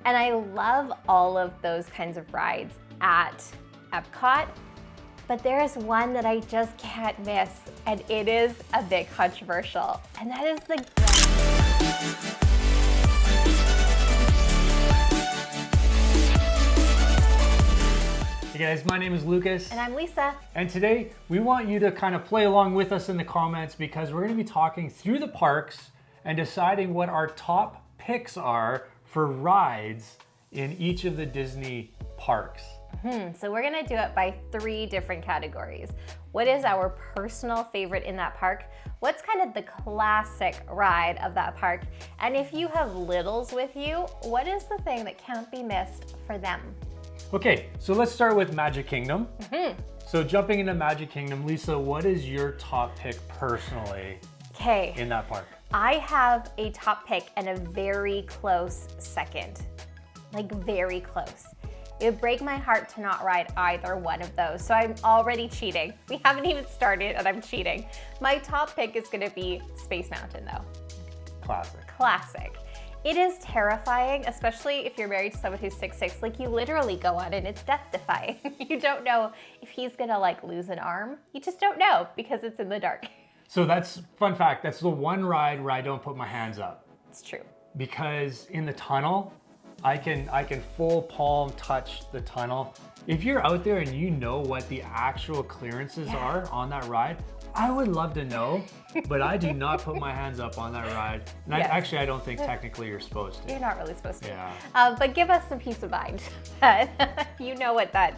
And I love all of those kinds of rides at Epcot, but there is one that I just can't miss, and it is a bit controversial, and that is the Hey guys, my name is Lucas. And I'm Lisa. And today we want you to kind of play along with us in the comments because we're going to be talking through the parks and deciding what our top picks are for rides in each of the Disney parks. So we're gonna do it by 3 different categories. What is our personal favorite in that park? What's kind of the classic ride of that park? And if you have littles with you, what is the thing that can't be missed for them? Okay, so let's start with Magic Kingdom. So jumping into Magic Kingdom, Lisa, what is your top pick personally in that park? I have a top pick and a very close second. Like very close. It would break my heart to not ride either one of those. So I'm already cheating. We haven't even started and I'm cheating. My top pick is gonna be Space Mountain though. Classic. It is terrifying, especially if you're married to someone who's 6'6". Like you literally go on and it's death-defying. You don't know if he's gonna like lose an arm. You just don't know because it's in the dark. So that's, fun fact, that's the one ride where I don't put my hands up. It's true. Because in the tunnel, I can full palm touch the tunnel. If you're out there and you know what the actual clearances are on that ride, I would love to know, but I do not put my hands up on that ride. And I don't think technically you're supposed to. You're not really supposed to. Yeah. But give us some peace of mind that you know what that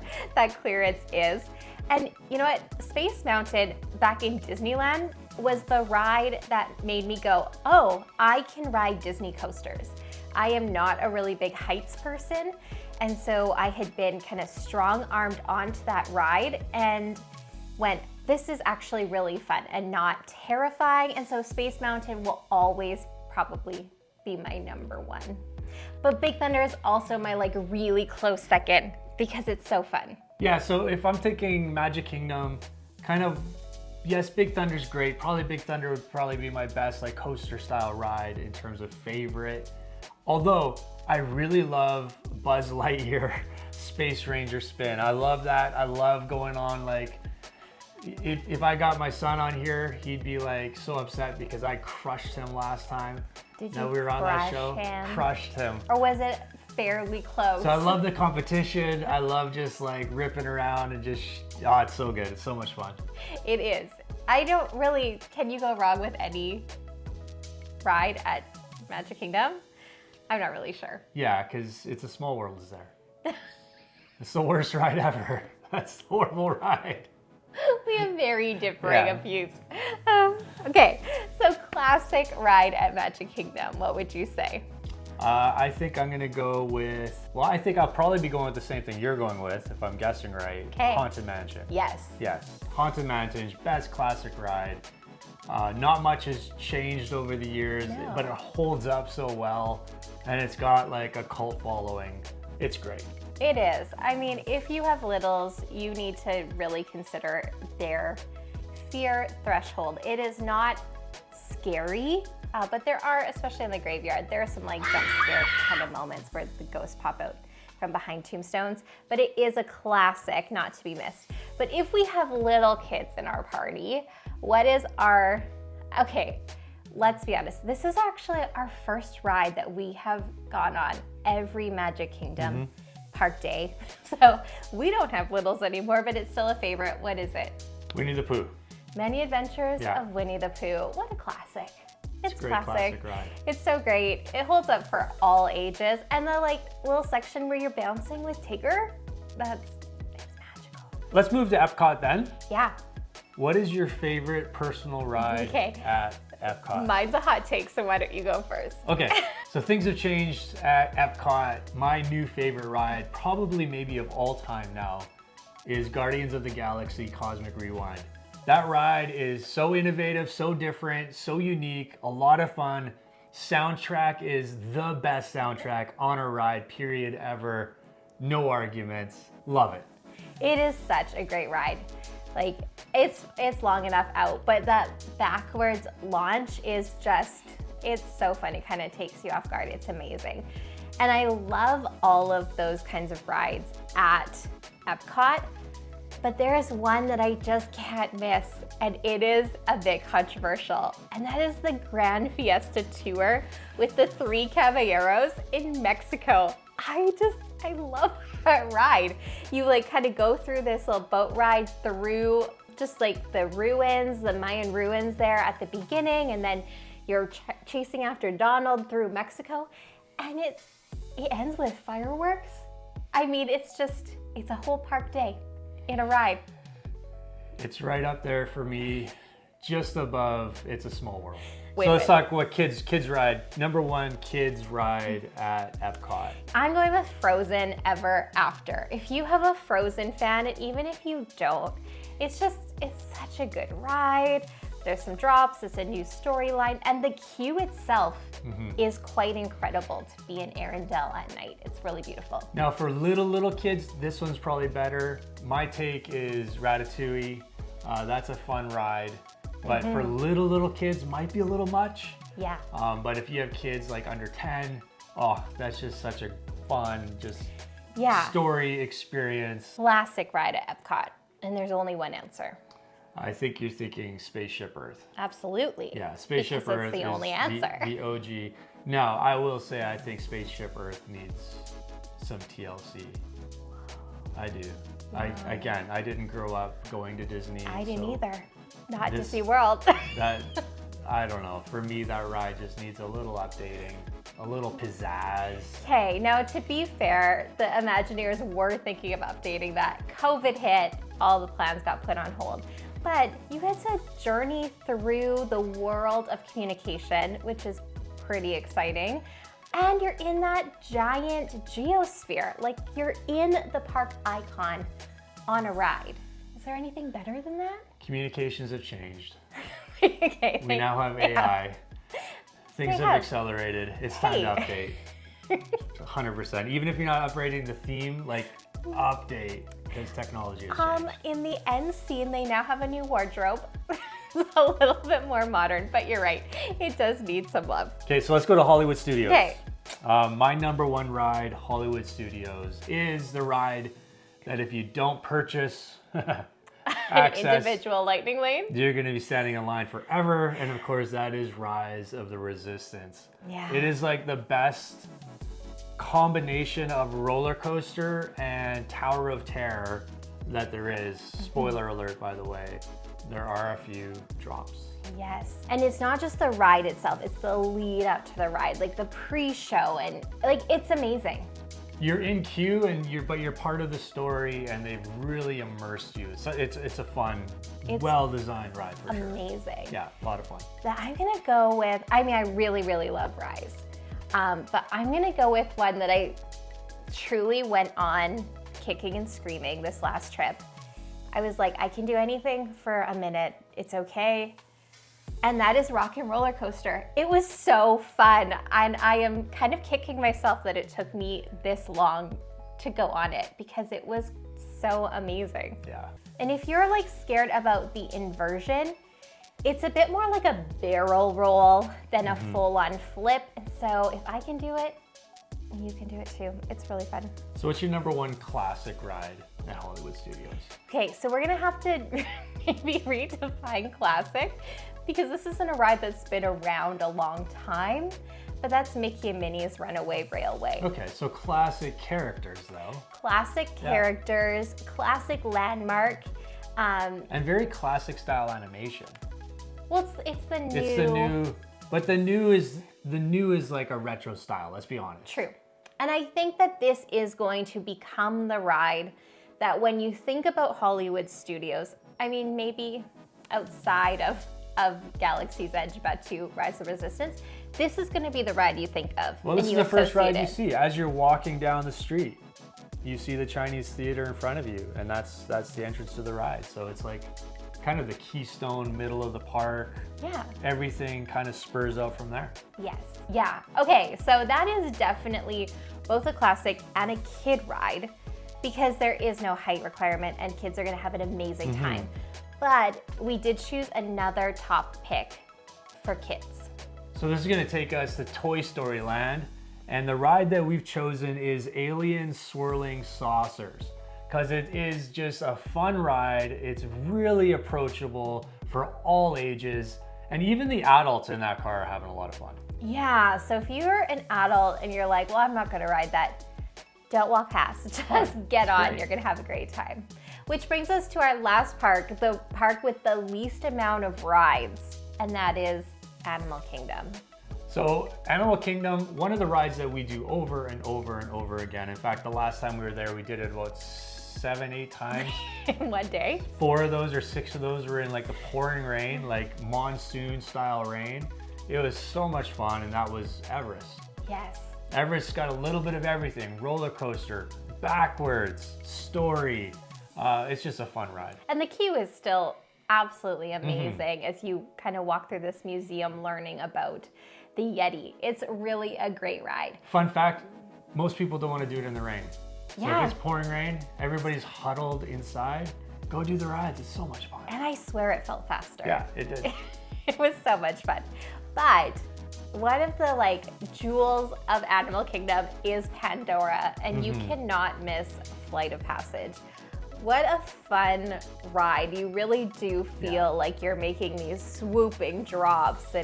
clearance is. And you know what? Space Mountain back in Disneyland was the ride that made me go, oh, I can ride Disney coasters. I am not a really big heights person. And so I had been kind of strong-armed onto that ride and went, this is actually really fun and not terrifying. And so Space Mountain will always probably be my number 1. But Big Thunder is also my like really close second because it's so fun. Yeah, so if I'm thinking Magic Kingdom, kind of, yes, Big Thunder's great. Probably Big Thunder would probably be my best like coaster style ride in terms of favorite. Although I really love Buzz Lightyear Space Ranger spin. I love that. I love going on like, if I got my son on here, he'd be like so upset because I crushed him last time. Did that you we were on that show. Him? Crushed him. Or was it fairly close? So I love the competition. I love just like ripping around and just, oh, it's so good. It's so much fun. It is. I don't really, can you go wrong with any ride at Magic Kingdom? I'm not really sure. Yeah, because It's a Small World is there. It's the worst ride ever. That's a horrible ride. We have very differing views. Okay, so classic ride at Magic Kingdom. What would you say? I think I'm gonna go with, well, I think I'll probably be going with the same thing you're going with, if I'm guessing right. Okay. Haunted Mansion. Yes. Haunted Mansion, best classic ride. Not much has changed over the years, but it holds up so well. And it's got like a cult following. It's great. It is. I mean, if you have littles, you need to really consider their fear threshold. It is not scary, but there are, especially in the graveyard, there are some like jump scare kind of moments where the ghosts pop out from behind tombstones, but it is a classic not to be missed. But if we have little kids in our party, what is our, okay, let's be honest, this is actually our first ride that we have gone on every Magic Kingdom park day. So we don't have littles anymore, but it's still a favorite. What is it? Winnie the Pooh. Many Adventures of Winnie the Pooh. What a classic. It's a great classic ride. It's so great. It holds up for all ages. And the like little section where you're bouncing with Tigger, it's magical. Let's move to Epcot then. Yeah. What is your favorite personal ride at Epcot? Mine's a hot take, so why don't you go first? Okay, so things have changed at Epcot. My new favorite ride, probably maybe of all time now, is Guardians of the Galaxy Cosmic Rewind. That ride is so innovative, so different, so unique, a lot of fun. Soundtrack is the best soundtrack on a ride, period, ever. No arguments. Love it. It is such a great ride. Like, it's long enough out, but that backwards launch is just, it's so fun. It kind of takes you off guard. It's amazing. And I love all of those kinds of rides at Epcot, but there is one that I just can't miss, and it is a bit controversial, and that is the Grand Fiesta Tour with the 3 Caballeros in Mexico. I love that ride. You like kind of go through this little boat ride through just like the ruins, the Mayan ruins there at the beginning, and then you're chasing after Donald through Mexico, and it ends with fireworks. I mean, it's a whole park day in a ride. It's right up there for me, just above It's a Small World. Wait, so let's talk what kids ride. Number 1 kids ride at Epcot. I'm going with Frozen Ever After. If you have a Frozen fan, and even if you don't, it's such a good ride. There's some drops, it's a new storyline, and the queue itself is quite incredible to be in Arendelle at night. It's really beautiful. Now for little kids, this one's probably better. My take is Ratatouille. That's a fun ride, but for little kids, might be a little much. Yeah. But if you have kids like under 10, oh, that's just such a fun, story experience. Classic ride at Epcot, and there's only one answer. I think you're thinking Spaceship Earth. Absolutely. Yeah, Spaceship because Earth it's the only answer. The OG. Now, I will say I think Spaceship Earth needs some TLC. I do. I didn't grow up going to Disney. I didn't either. Not Disney World. I don't know. For me, that ride just needs a little updating, a little pizzazz. Okay, now to be fair, the Imagineers were thinking of updating that. COVID hit, all the plans got put on hold. But you get to journey through the world of communication, which is pretty exciting. And you're in that giant geosphere. Like you're in the park icon on a ride. Is there anything better than that? Communications have changed. Okay, we now have AI. Things have accelerated. It's time to update. 100%. Even if you're not upgrading the theme, like update, because technology has changed. In the end scene, they now have a new wardrobe. It's a little bit more modern, but you're right. It does need some love. Okay, so let's go to Hollywood Studios. Okay. My number 1 ride, Hollywood Studios, is the ride that if you don't purchase access, an individual lightning lane, you're going to be standing in line forever. And of course, that is Rise of the Resistance. Yeah. It is like the best combination of roller coaster and Tower of Terror that there is. Spoiler alert, by the way. There are a few drops. Yes. And it's not just the ride itself, it's the lead up to the ride, like the pre-show, and like it's amazing. You're in queue but you're part of the story, and they've really immersed you. So it's a fun, well-designed ride for sure. Amazing. Yeah, a lot of fun. That I'm gonna go with, I mean, I really, really love Rise. But I'm gonna go with one that I truly went on kicking and screaming this last trip. I was like, I can do anything for a minute. It's okay. And that is Rock and Roller Coaster. It was so fun. And I am kind of kicking myself that it took me this long to go on it because it was so amazing. Yeah. And if you're like scared about the inversion, it's a bit more like a barrel roll than a full-on flip. And so if I can do it, you can do it too. It's really fun. So what's your number 1 classic ride at Hollywood Studios? Okay, so we're gonna have to maybe redefine classic because this isn't a ride that's been around a long time, but that's Mickey and Minnie's Runaway Railway. Okay, so classic characters though. Classic characters, classic landmark. And very classic style animation. Well, it's the new. It's the new, but the new is like a retro style, let's be honest. True. And I think that this is going to become the ride that when you think about Hollywood Studios, I mean, maybe outside of Galaxy's Edge, Batuu, Rise of Resistance, this is going to be the ride you think of. Well, this is the first ride you see. As you're walking down the street, you see the Chinese theater in front of you, and that's the entrance to the ride. So it's like kind of the keystone middle of the park. Yeah. Everything kind of spurs out from there. Yes. Yeah. Okay, so that is definitely both a classic and a kid ride because there is no height requirement and kids are going to have an amazing time. But we did choose another top pick for kids. So this is going to take us to Toy Story Land, And the ride that we've chosen is Alien Swirling Saucers, because it is just a fun ride. It's really approachable for all ages, and even the adults in that car are having a lot of fun. Yeah, so if you're an adult and you're like, well, I'm not gonna ride that, don't walk past, just get on, great. You're gonna have a great time. Which brings us to our last park, the park with the least amount of rides, and that is Animal Kingdom. So Animal Kingdom, one of the rides that we do over and over and over again. In fact, the last time we were there, we did it about 7, 8 times. In one day. 4 of those or 6 of those were in like the pouring rain, like monsoon style rain. It was so much fun, and that was Everest. Yes. Everest's got a little bit of everything: roller coaster, backwards, story. It's just a fun ride. And the queue is still absolutely amazing as you kind of walk through this museum learning about the Yeti. It's really a great ride. Fun fact, most people don't want to do it in the rain. So Yeah. if it's pouring rain, everybody's huddled inside. Go do the rides, it's so much fun. And I swear it felt faster. Yeah, it did. It was so much fun. But one of the like jewels of Animal Kingdom is Pandora, and you cannot miss Flight of Passage. What a fun ride. You really do feel like you're making these swooping drops,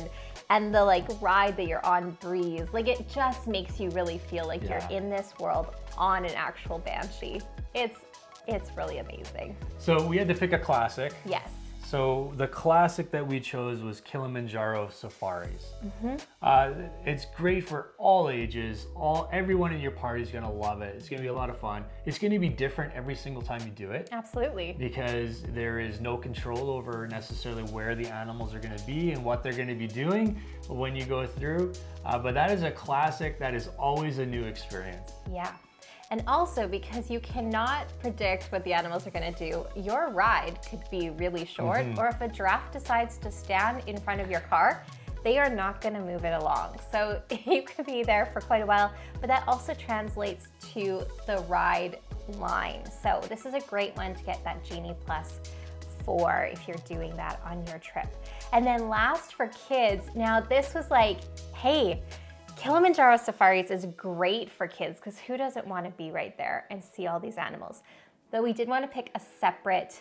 and the like ride that you're on breeze. Like it just makes you really feel like you're in this world on an actual Banshee. It's really amazing. So we had to pick a classic. Yes. So the classic that we chose was Kilimanjaro Safaris. It's great for all ages. Everyone in your party is gonna love it. It's gonna be a lot of fun. It's gonna be different every single time you do it. Absolutely. Because there is no control over necessarily where the animals are gonna be and what they're gonna be doing when you go through. But that is a classic that is always a new experience. Yeah. And also because you cannot predict what the animals are gonna do, your ride could be really short, or if a giraffe decides to stand in front of your car, they are not gonna move it along. So you could be there for quite a while, but that also translates to the ride line. So this is a great one to get that Genie Plus for if you're doing that on your trip. And then last for kids, now this was like, hey, Kilimanjaro Safaris is great for kids because who doesn't want to be right there and see all these animals? But we did want to pick a separate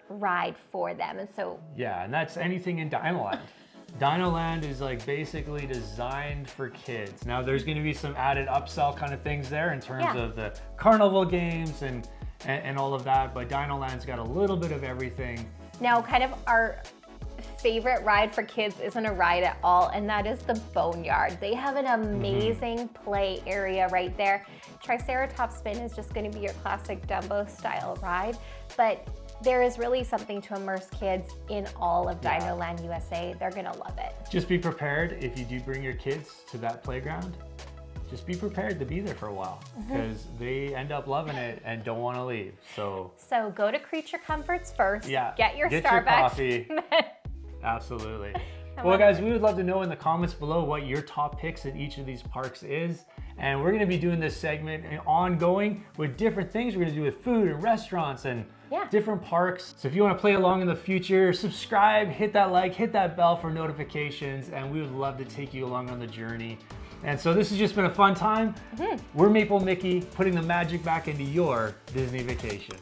ride for them, and so yeah, and that's anything in Dinoland. Dinoland is like basically designed for kids. Now there's going to be some added upsell kind of things there in terms of the carnival games and all of that, but Dinoland's got a little bit of everything. Now kind of our favorite ride for kids isn't a ride at all, and that is the Boneyard. They have an amazing play area right there. Triceratops Spin is just going to be your classic Dumbo style ride, but there is really something to immerse kids in all of Dinoland USA. They're going to love it. Just be prepared if you do bring your kids to that playground. Just be prepared to be there for a while because they end up loving it and don't want to leave. So go to Creature Comforts first. Yeah, Get your get Starbucks. Your coffee. Absolutely. Well, guys, we would love to know in the comments below what your top picks in each of these parks is. And we're going to be doing this segment ongoing with different things we're going to do with food and restaurants and different parks. So if you want to play along in the future, subscribe, hit that like, hit that bell for notifications, and we would love to take you along on the journey. And so this has just been a fun time. We're Maple Mickey, putting the magic back into your Disney vacation.